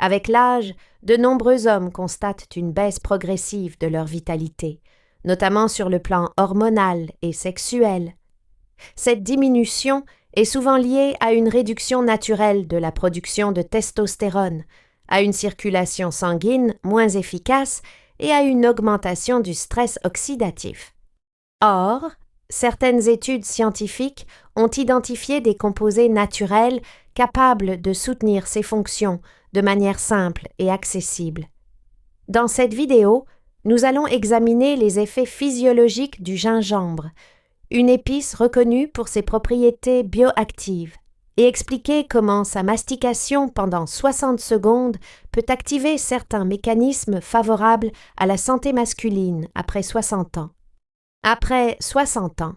Avec l'âge, de nombreux hommes constatent une baisse progressive de leur vitalité, notamment sur le plan hormonal et sexuel. Cette diminution est souvent liée à une réduction naturelle de la production de testostérone, à une circulation sanguine moins efficace et à une augmentation du stress oxydatif. Or, certaines études scientifiques ont identifié des composés naturels capables de soutenir ces fonctions de manière simple et accessible. Dans cette vidéo, nous allons examiner les effets physiologiques du gingembre, une épice reconnue pour ses propriétés bioactives, et expliquer comment sa mastication pendant 60 secondes peut activer certains mécanismes favorables à la santé masculine après 60 ans. Après 60 ans,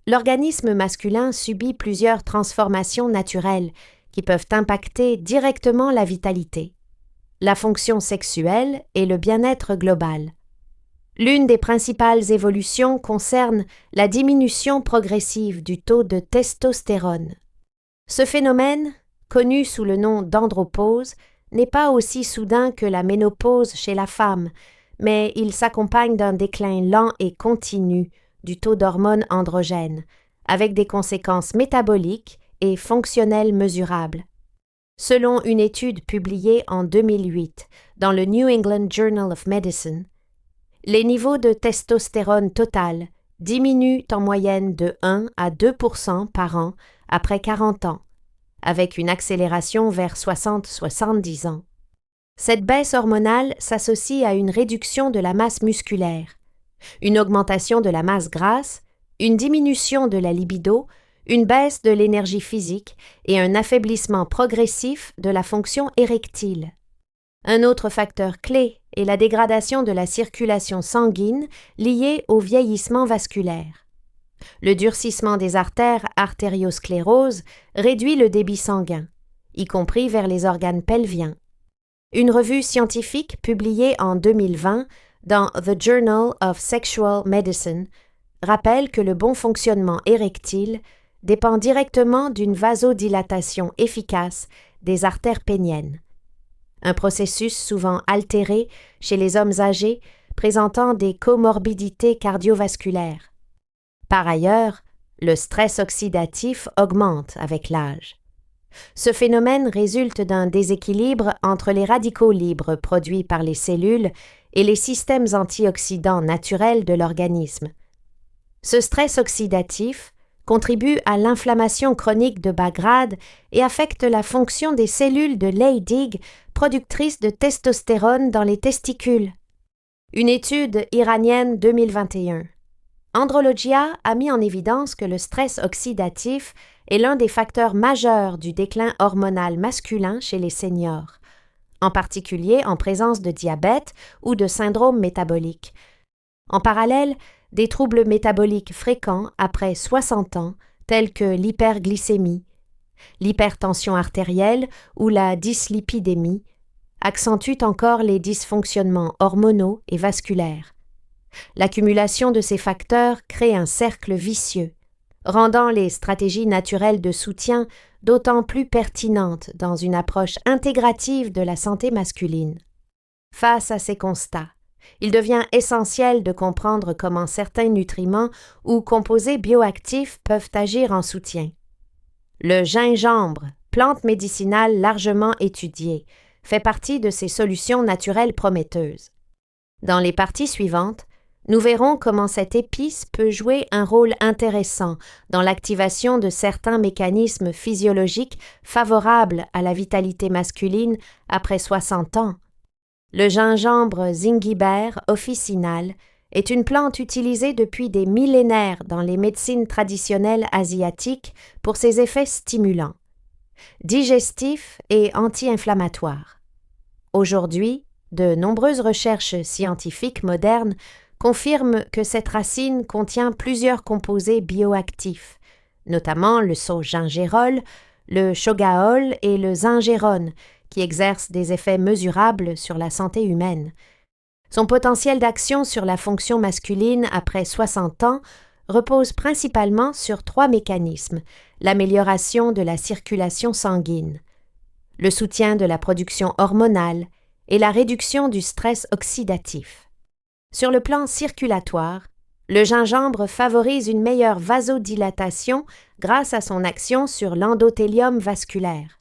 l'organisme masculin subit plusieurs transformations naturelles qui peuvent impacter directement la vitalité, la fonction sexuelle et le bien-être global. L'une des principales évolutions concerne la diminution progressive du taux de testostérone. Ce phénomène, connu sous le nom d'andropause, n'est pas aussi soudain que la ménopause chez la femme, mais il s'accompagne d'un déclin lent et continu du taux d'hormones androgènes, avec des conséquences métaboliques et fonctionnelles mesurables. Selon une étude publiée en 2008 dans le New England Journal of Medicine, les niveaux de testostérone total diminuent en moyenne de 1 à 2% par an après 40 ans, avec une accélération vers 60-70 ans. Cette baisse hormonale s'associe à une réduction de la masse musculaire, une augmentation de la masse grasse, une diminution de la libido, une baisse de l'énergie physique et un affaiblissement progressif de la fonction érectile. Un autre facteur clé est la dégradation de la circulation sanguine liée au vieillissement vasculaire. Le durcissement des artères artérioscléroses réduit le débit sanguin, y compris vers les organes pelviens. Une revue scientifique publiée en 2020 dans The Journal of Sexual Medicine rappelle que le bon fonctionnement érectile dépend directement d'une vasodilatation efficace des artères péniennes, un processus souvent altéré chez les hommes âgés présentant des comorbidités cardiovasculaires. Par ailleurs, le stress oxydatif augmente avec l'âge. Ce phénomène résulte d'un déséquilibre entre les radicaux libres produits par les cellules et les systèmes antioxydants naturels de l'organisme. Ce stress oxydatif contribue à l'inflammation chronique de bas grade et affecte la fonction des cellules de Leydig, productrices de testostérone dans les testicules. Une étude iranienne 2021. Andrologia a mis en évidence que le stress oxydatif est l'un des facteurs majeurs du déclin hormonal masculin chez les seniors, en particulier en présence de diabète ou de syndrome métabolique. En parallèle, des troubles métaboliques fréquents après 60 ans, tels que l'hyperglycémie, l'hypertension artérielle ou la dyslipidémie, accentuent encore les dysfonctionnements hormonaux et vasculaires. L'accumulation de ces facteurs crée un cercle vicieux, rendant les stratégies naturelles de soutien d'autant plus pertinentes dans une approche intégrative de la santé masculine. Face à ces constats, il devient essentiel de comprendre comment certains nutriments ou composés bioactifs peuvent agir en soutien. Le gingembre, plante médicinale largement étudiée, fait partie de ces solutions naturelles prometteuses. Dans les parties suivantes, nous verrons comment cette épice peut jouer un rôle intéressant dans l'activation de certains mécanismes physiologiques favorables à la vitalité masculine après 60 ans. Le gingembre Zingiber officinal est une plante utilisée depuis des millénaires dans les médecines traditionnelles asiatiques pour ses effets stimulants, digestifs et anti-inflammatoires. Aujourd'hui, de nombreuses recherches scientifiques modernes confirment que cette racine contient plusieurs composés bioactifs, notamment le saut-gingérol, le chogaol et le zingérone, qui exercent des effets mesurables sur la santé humaine. Son potentiel d'action sur la fonction masculine après 60 ans repose principalement sur 3 mécanismes: l'amélioration de la circulation sanguine, le soutien de la production hormonale et la réduction du stress oxydatif. Sur le plan circulatoire, le gingembre favorise une meilleure vasodilatation grâce à son action sur l'endothélium vasculaire.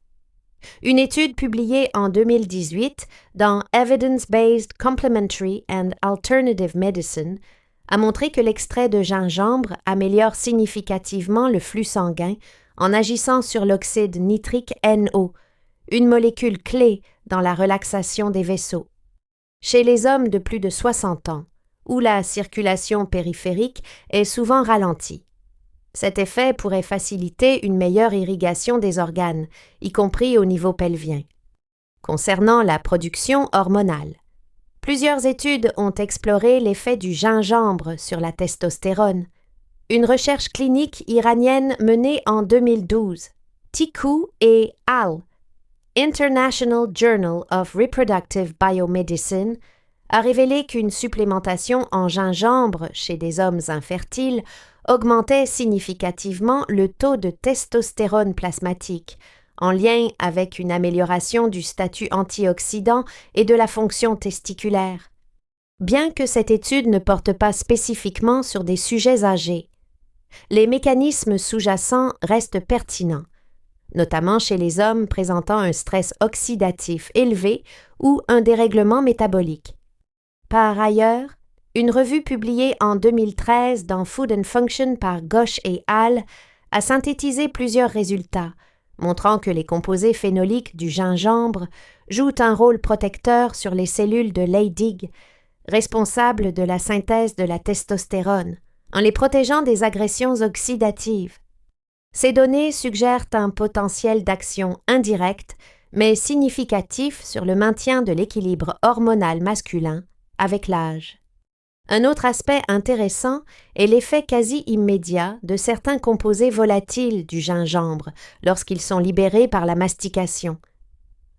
Une étude publiée en 2018 dans Evidence-Based Complementary and Alternative Medicine a montré que l'extrait de gingembre améliore significativement le flux sanguin en agissant sur l'oxyde nitrique NO, une molécule clé dans la relaxation des vaisseaux. Chez les hommes de plus de 60 ans, où la circulation périphérique est souvent ralentie. Cet effet pourrait faciliter une meilleure irrigation des organes, y compris au niveau pelvien. Concernant la production hormonale, plusieurs études ont exploré l'effet du gingembre sur la testostérone. Une recherche clinique iranienne menée en 2012, Tiku et al. International Journal of Reproductive Biomedicine, a révélé qu'une supplémentation en gingembre chez des hommes infertiles augmentait significativement le taux de testostérone plasmatique, en lien avec une amélioration du statut antioxydant et de la fonction testiculaire. Bien que cette étude ne porte pas spécifiquement sur des sujets âgés, les mécanismes sous-jacents restent pertinents, notamment chez les hommes présentant un stress oxydatif élevé ou un dérèglement métabolique. Par ailleurs, une revue publiée en 2013 dans Food and Function par Ghosh et al. A synthétisé plusieurs résultats, montrant que les composés phénoliques du gingembre jouent un rôle protecteur sur les cellules de Leydig, responsables de la synthèse de la testostérone, en les protégeant des agressions oxydatives. Ces données suggèrent un potentiel d'action indirect, mais significatif sur le maintien de l'équilibre hormonal masculin avec l'âge. Un autre aspect intéressant est l'effet quasi immédiat de certains composés volatiles du gingembre lorsqu'ils sont libérés par la mastication.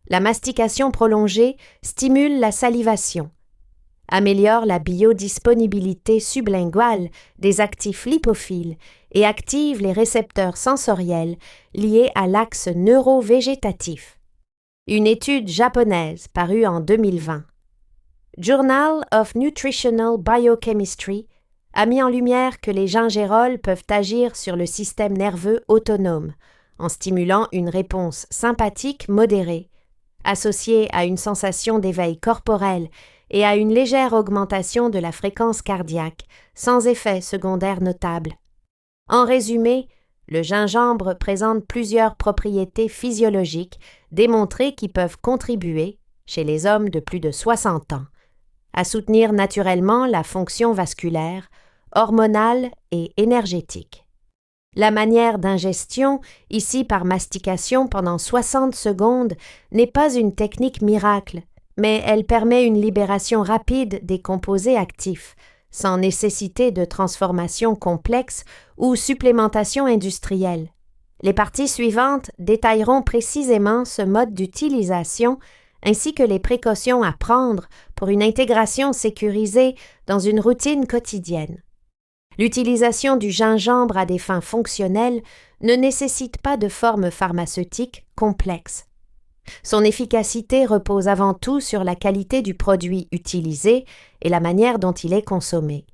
La mastication prolongée stimule la salivation, améliore la biodisponibilité sublinguale des actifs lipophiles et active les récepteurs sensoriels liés à l'axe neurovégétatif. Une étude japonaise parue en 2020, Journal of Nutritional Biochemistry, a mis en lumière que les gingérols peuvent agir sur le système nerveux autonome en stimulant une réponse sympathique modérée, associée à une sensation d'éveil corporel et à une légère augmentation de la fréquence cardiaque, sans effet secondaire notable. En résumé, le gingembre présente plusieurs propriétés physiologiques démontrées qui peuvent contribuer, chez les hommes de plus de 60 ans, à soutenir naturellement la fonction vasculaire, hormonale et énergétique. La manière d'ingestion, ici par mastication pendant 60 secondes, n'est pas une technique miracle, mais elle permet une libération rapide des composés actifs, sans nécessité de transformation complexe ou supplémentation industrielle. Les parties suivantes détailleront précisément ce mode d'utilisation ainsi que les précautions à prendre pour une intégration sécurisée dans une routine quotidienne. L'utilisation du gingembre à des fins fonctionnelles ne nécessite pas de forme pharmaceutique complexe. Son efficacité repose avant tout sur la qualité du produit utilisé et la manière dont il est consommé.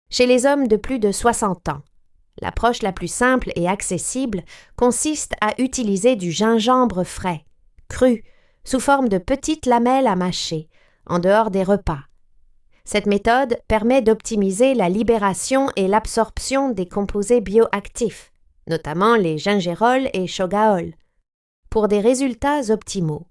Chez les hommes de plus de 60 ans, l'approche la plus simple et accessible consiste à utiliser du gingembre frais, cru, sous forme de petites lamelles à mâcher, en dehors des repas. Cette méthode permet d'optimiser la libération et l'absorption des composés bioactifs, notamment les gingérols et shogaol, pour des résultats optimaux.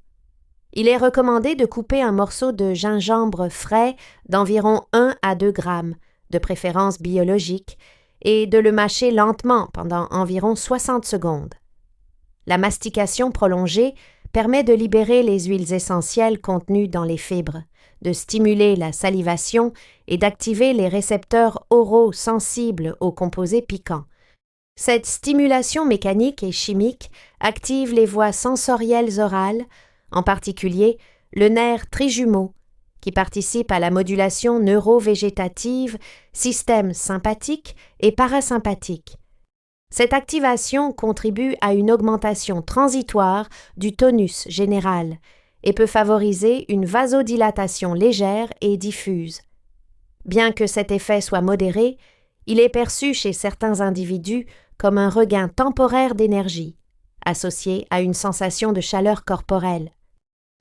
Il est recommandé de couper un morceau de gingembre frais d'environ 1 à 2 grammes, de préférence biologique, et de le mâcher lentement pendant environ 60 secondes. La mastication prolongée permet de libérer les huiles essentielles contenues dans les fibres, de stimuler la salivation et d'activer les récepteurs oraux sensibles aux composés piquants. Cette stimulation mécanique et chimique active les voies sensorielles orales, en particulier le nerf trijumeau, qui participe à la modulation neurovégétative, système sympathique et parasympathique. Cette activation contribue à une augmentation transitoire du tonus général et peut favoriser une vasodilatation légère et diffuse. Bien que cet effet soit modéré, il est perçu chez certains individus comme un regain temporaire d'énergie, associé à une sensation de chaleur corporelle.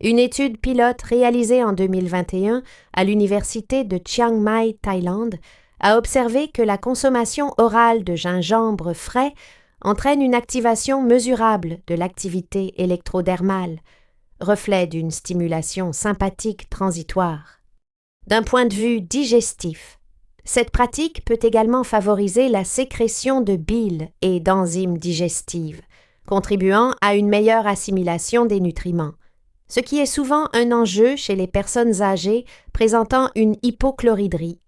Une étude pilote réalisée en 2021 à l'université de Chiang Mai, Thaïlande, a observé que la consommation orale de gingembre frais entraîne une activation mesurable de l'activité électrodermale, reflet d'une stimulation sympathique transitoire. D'un point de vue digestif, cette pratique peut également favoriser la sécrétion de bile et d'enzymes digestives, contribuant à une meilleure assimilation des nutriments, ce qui est souvent un enjeu chez les personnes âgées présentant une hypochloridrie.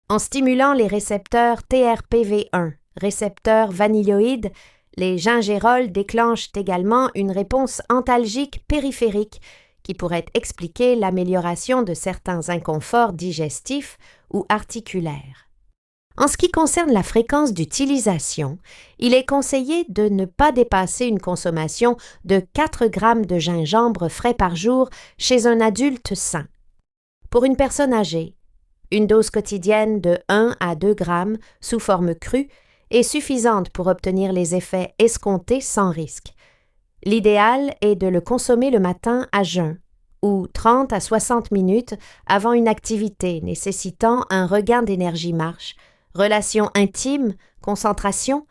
En stimulant les récepteurs TRPV1, récepteurs vanilloïdes, les gingérols déclenchent également une réponse antalgique périphérique qui pourrait expliquer l'amélioration de certains inconforts digestifs ou articulaires. En ce qui concerne la fréquence d'utilisation, il est conseillé de ne pas dépasser une consommation de 4 grammes de gingembre frais par jour chez un adulte sain. Pour une personne âgée, une dose quotidienne de 1 à 2 grammes sous forme crue est suffisante pour obtenir les effets escomptés sans risque. L'idéal est de le consommer le matin à jeun ou 30 à 60 minutes avant une activité nécessitant un regain d'énergie-marche, relation intime, concentration.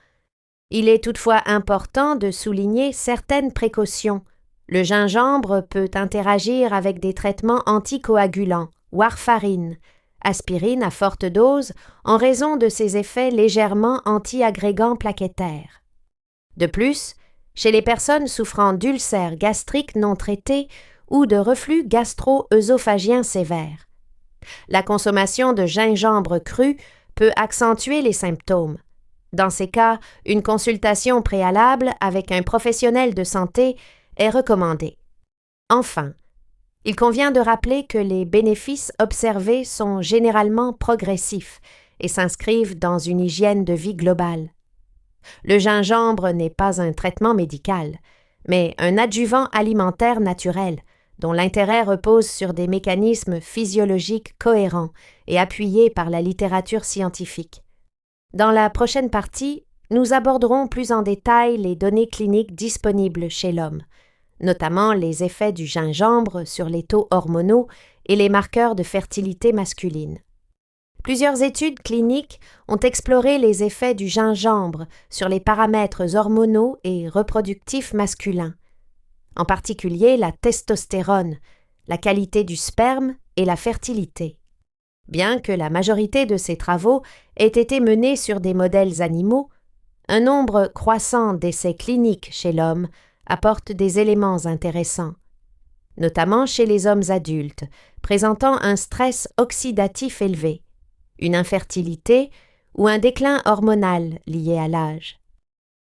Il est toutefois important de souligner certaines précautions. Le gingembre peut interagir avec des traitements anticoagulants, warfarine, aspirine à forte dose en raison de ses effets légèrement anti-agrégants plaquettaires. De plus, chez les personnes souffrant d'ulcères gastriques non traités ou de reflux gastro-œsophagien sévère, la consommation de gingembre cru peut accentuer les symptômes. Dans ces cas, une consultation préalable avec un professionnel de santé est recommandée. Enfin, il convient de rappeler que les bénéfices observés sont généralement progressifs et s'inscrivent dans une hygiène de vie globale. Le gingembre n'est pas un traitement médical, mais un adjuvant alimentaire naturel, dont l'intérêt repose sur des mécanismes physiologiques cohérents et appuyés par la littérature scientifique. Dans la prochaine partie, nous aborderons plus en détail les données cliniques disponibles chez l'homme, notamment les effets du gingembre sur les taux hormonaux et les marqueurs de fertilité masculine. Plusieurs études cliniques ont exploré les effets du gingembre sur les paramètres hormonaux et reproductifs masculins, en particulier la testostérone, la qualité du sperme et la fertilité. Bien que la majorité de ces travaux aient été menés sur des modèles animaux, un nombre croissant d'essais cliniques chez l'homme apporte des éléments intéressants, notamment chez les hommes adultes, présentant un stress oxydatif élevé, une infertilité ou un déclin hormonal lié à l'âge.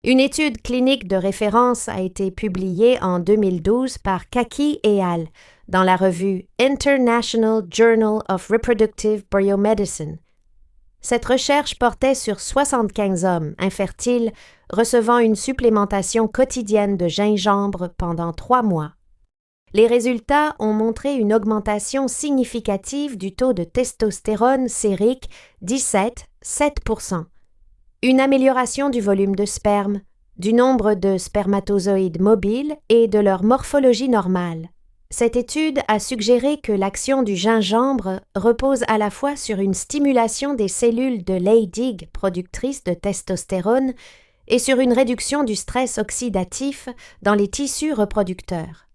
Une étude clinique de référence a été publiée en 2012 par Kaki et al. Dans la revue International Journal of Reproductive Biomedicine. Cette recherche portait sur 75 hommes infertiles recevant une supplémentation quotidienne de gingembre pendant 3 mois. Les résultats ont montré une augmentation significative du taux de testostérone sérique 17,7%, une amélioration du volume de sperme, du nombre de spermatozoïdes mobiles et de leur morphologie normale. Cette étude a suggéré que l'action du gingembre repose à la fois sur une stimulation des cellules de Leydig productrices de testostérone et sur une réduction du stress oxydatif dans les tissus reproducteurs.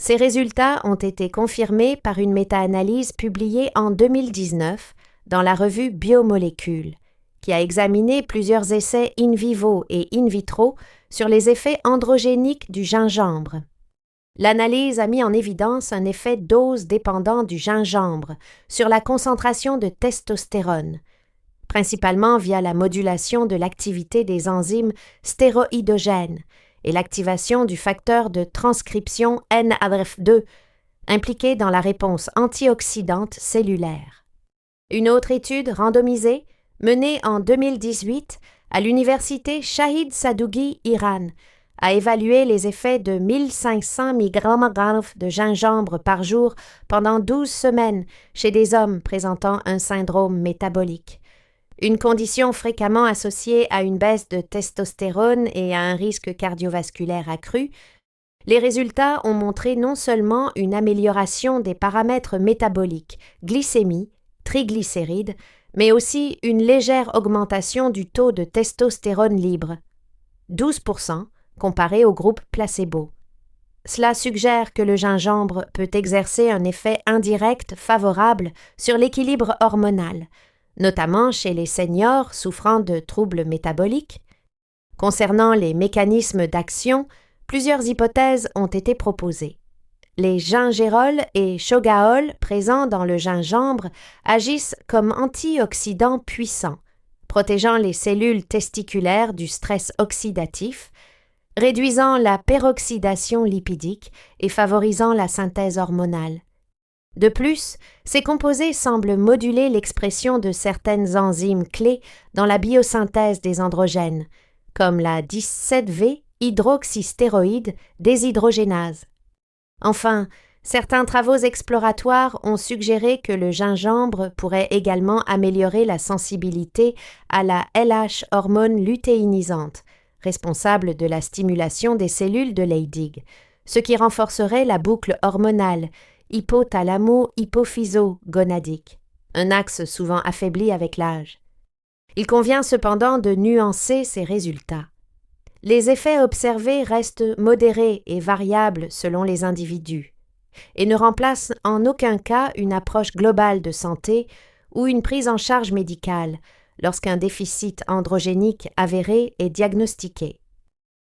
Ces résultats ont été confirmés par une méta-analyse publiée en 2019 dans la revue Biomolécules, qui a examiné plusieurs essais in vivo et in vitro sur les effets androgéniques du gingembre. L'analyse a mis en évidence un effet dose dépendant du gingembre sur la concentration de testostérone, principalement via la modulation de l'activité des enzymes stéroïdogènes et l'activation du facteur de transcription NRF2, impliqué dans la réponse antioxydante cellulaire. Une autre étude randomisée, menée en 2018, à l'université Shahid Sadougi, Iran, a évalué les effets de 1500 mg de gingembre par jour pendant 12 semaines chez des hommes présentant un syndrome métabolique. Une condition fréquemment associée à une baisse de testostérone et à un risque cardiovasculaire accru. Les résultats ont montré non seulement une amélioration des paramètres métaboliques, glycémie, triglycérides, mais aussi une légère augmentation du taux de testostérone libre, 12% comparé au groupe placebo. Cela suggère que le gingembre peut exercer un effet indirect favorable sur l'équilibre hormonal, notamment chez les seniors souffrant de troubles métaboliques. Concernant les mécanismes d'action, plusieurs hypothèses ont été proposées. Les gingérols et chogaols présents dans le gingembre agissent comme antioxydants puissants, protégeant les cellules testiculaires du stress oxydatif, réduisant la peroxydation lipidique et favorisant la synthèse hormonale. De plus, ces composés semblent moduler l'expression de certaines enzymes clés dans la biosynthèse des androgènes, comme la 17V hydroxystéroïde déshydrogénase. Enfin, certains travaux exploratoires ont suggéré que le gingembre pourrait également améliorer la sensibilité à la LH hormone lutéinisante, responsable de la stimulation des cellules de Leydig, ce qui renforcerait la boucle hormonale hypothalamo-hypophyso-gonadique, un axe souvent affaibli avec l'âge. Il convient cependant de nuancer ces résultats. Les effets observés restent modérés et variables selon les individus et ne remplacent en aucun cas une approche globale de santé ou une prise en charge médicale lorsqu'un déficit androgénique avéré est diagnostiqué.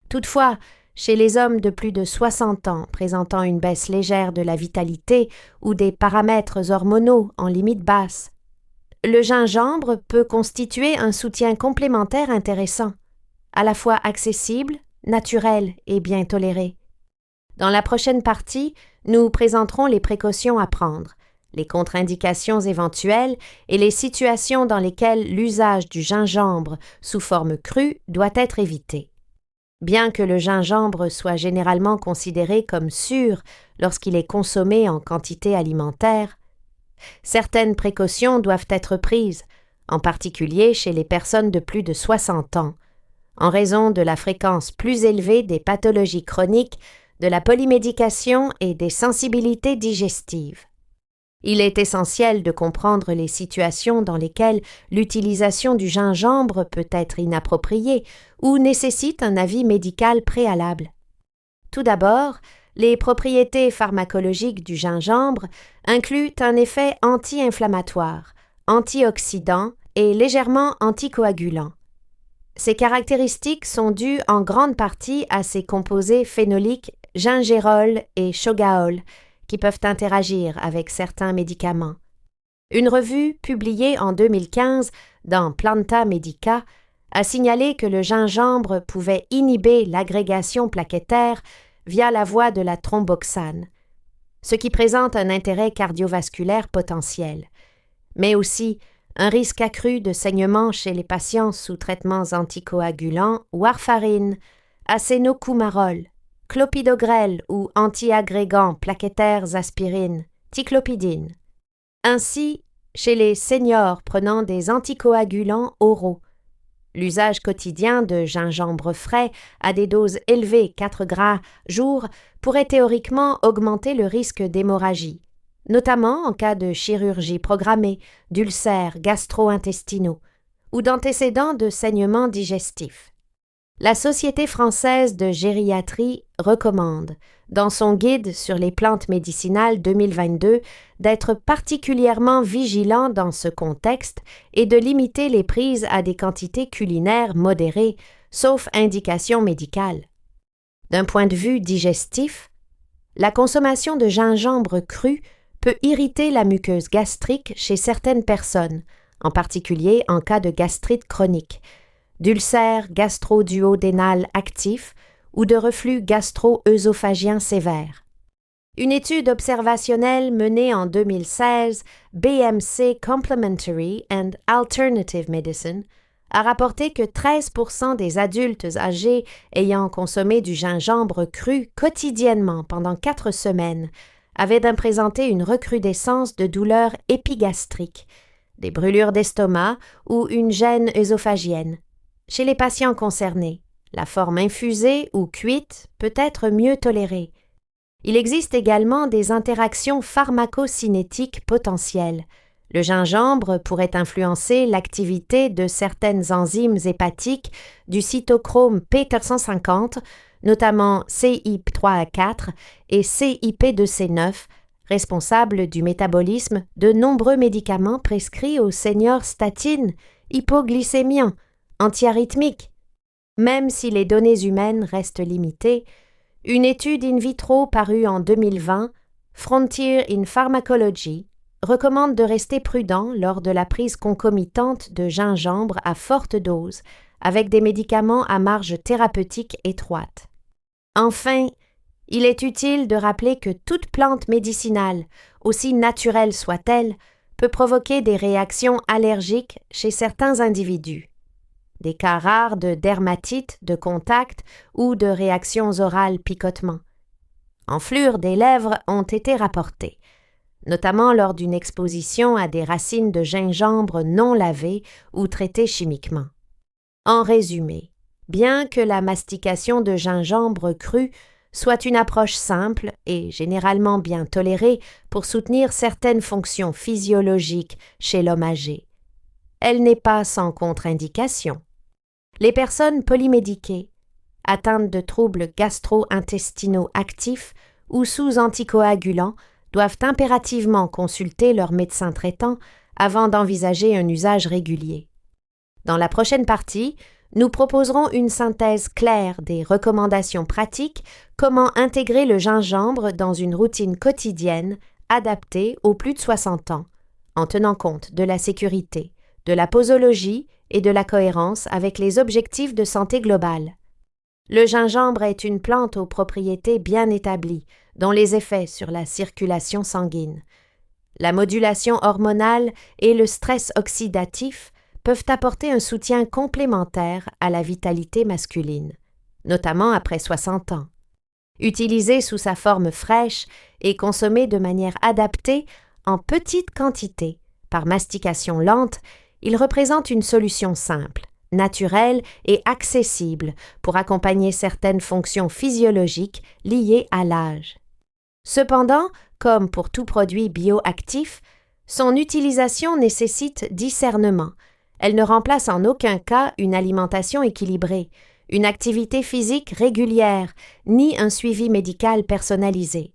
Toutefois, chez les hommes de plus de 60 ans présentant une baisse légère de la vitalité ou des paramètres hormonaux en limite basse, le gingembre peut constituer un soutien complémentaire intéressant, à la fois accessible, naturel et bien toléré. Dans la prochaine partie, nous présenterons les précautions à prendre, les contre-indications éventuelles et les situations dans lesquelles l'usage du gingembre sous forme crue doit être évité. Bien que le gingembre soit généralement considéré comme sûr lorsqu'il est consommé en quantité alimentaire, certaines précautions doivent être prises, en particulier chez les personnes de plus de 60 ans, en raison de la fréquence plus élevée des pathologies chroniques, de la polymédication et des sensibilités digestives. Il est essentiel de comprendre les situations dans lesquelles l'utilisation du gingembre peut être inappropriée ou nécessite un avis médical préalable. Tout d'abord, les propriétés pharmacologiques du gingembre incluent un effet anti-inflammatoire, antioxydant et légèrement anticoagulant. Ces caractéristiques sont dues en grande partie à ses composés phénoliques gingérol et chogaol qui peuvent interagir avec certains médicaments. Une revue publiée en 2015 dans Planta Medica a signalé que le gingembre pouvait inhiber l'agrégation plaquettaire via la voie de la thromboxane, ce qui présente un intérêt cardiovasculaire potentiel, mais aussi un risque accru de saignement chez les patients sous traitements anticoagulants warfarine, acénocumarol, clopidogrel ou antiagrégants plaquettaires aspirine, ticlopidine. Ainsi, chez les seniors prenant des anticoagulants oraux, l'usage quotidien de gingembre frais à des doses élevées 4 gras jour pourrait théoriquement augmenter le risque d'hémorragie, notamment en cas de chirurgie programmée, d'ulcères gastro-intestinaux ou d'antécédents de saignements digestifs. La Société française de gériatrie recommande, dans son guide sur les plantes médicinales 2022, d'être particulièrement vigilant dans ce contexte et de limiter les prises à des quantités culinaires modérées, sauf indication médicale. D'un point de vue digestif, la consommation de gingembre cru peut irriter la muqueuse gastrique chez certaines personnes, en particulier en cas de gastrite chronique, d'ulcères gastro-duodénal actifs ou de reflux gastro-œsophagien sévère. Une étude observationnelle menée en 2016, BMC Complementary and Alternative Medicine, a rapporté que 13% des adultes âgés ayant consommé du gingembre cru quotidiennement pendant 4 semaines avaient présenté une recrudescence de douleurs épigastriques, des brûlures d'estomac ou une gêne œsophagienne. Chez les patients concernés, la forme infusée ou cuite peut être mieux tolérée. Il existe également des interactions pharmacocinétiques potentielles. Le gingembre pourrait influencer l'activité de certaines enzymes hépatiques du cytochrome P450, notamment CYP3A4 et CYP2C9, responsables du métabolisme de nombreux médicaments prescrits aux seniors statines, hypoglycémiens, antiarythmiques. Même si les données humaines restent limitées, une étude in vitro parue en 2020, Frontier in Pharmacology, recommande de rester prudent lors de la prise concomitante de gingembre à forte dose avec des médicaments à marge thérapeutique étroite. Enfin, il est utile de rappeler que toute plante médicinale, aussi naturelle soit-elle, peut provoquer des réactions allergiques chez certains individus. Des cas rares de dermatite de contact ou de réactions orales picotement. Enflures des lèvres ont été rapportées, notamment lors d'une exposition à des racines de gingembre non lavées ou traitées chimiquement. En résumé, bien que la mastication de gingembre cru soit une approche simple et généralement bien tolérée pour soutenir certaines fonctions physiologiques chez l'homme âgé, elle n'est pas sans contre-indication. Les personnes polymédiquées, atteintes de troubles gastro-intestinaux actifs ou sous anticoagulants doivent impérativement consulter leur médecin traitant avant d'envisager un usage régulier. Dans la prochaine partie, nous proposerons une synthèse claire des recommandations pratiques comment intégrer le gingembre dans une routine quotidienne adaptée aux plus de 60 ans, en tenant compte de la sécurité, de la posologie et de la cohérence avec les objectifs de santé globale. Le gingembre est une plante aux propriétés bien établies, dont les effets sur la circulation sanguine, la modulation hormonale et le stress oxydatif peuvent apporter un soutien complémentaire à la vitalité masculine, notamment après 60 ans. Utilisé sous sa forme fraîche et consommé de manière adaptée en petite quantité, par mastication lente, il représente une solution simple, naturelle et accessible pour accompagner certaines fonctions physiologiques liées à l'âge. Cependant, comme pour tout produit bioactif, son utilisation nécessite discernement. Elle ne remplace en aucun cas une alimentation équilibrée, une activité physique régulière, ni un suivi médical personnalisé.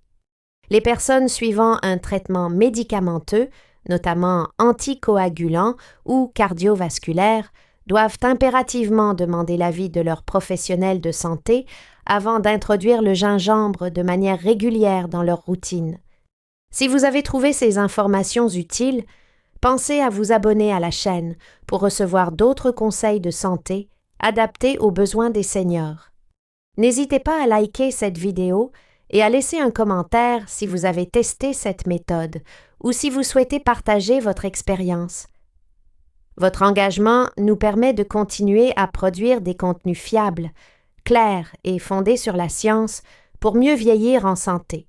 Les personnes suivant un traitement médicamenteux, notamment anticoagulant ou cardiovasculaire, doivent impérativement demander l'avis de leur professionnel de santé avant d'introduire le gingembre de manière régulière dans leur routine. Si vous avez trouvé ces informations utiles, pensez à vous abonner à la chaîne pour recevoir d'autres conseils de santé adaptés aux besoins des seniors. N'hésitez pas à liker cette vidéo et à laisser un commentaire si vous avez testé cette méthode ou si vous souhaitez partager votre expérience. Votre engagement nous permet de continuer à produire des contenus fiables, clairs et fondés sur la science pour mieux vieillir en santé.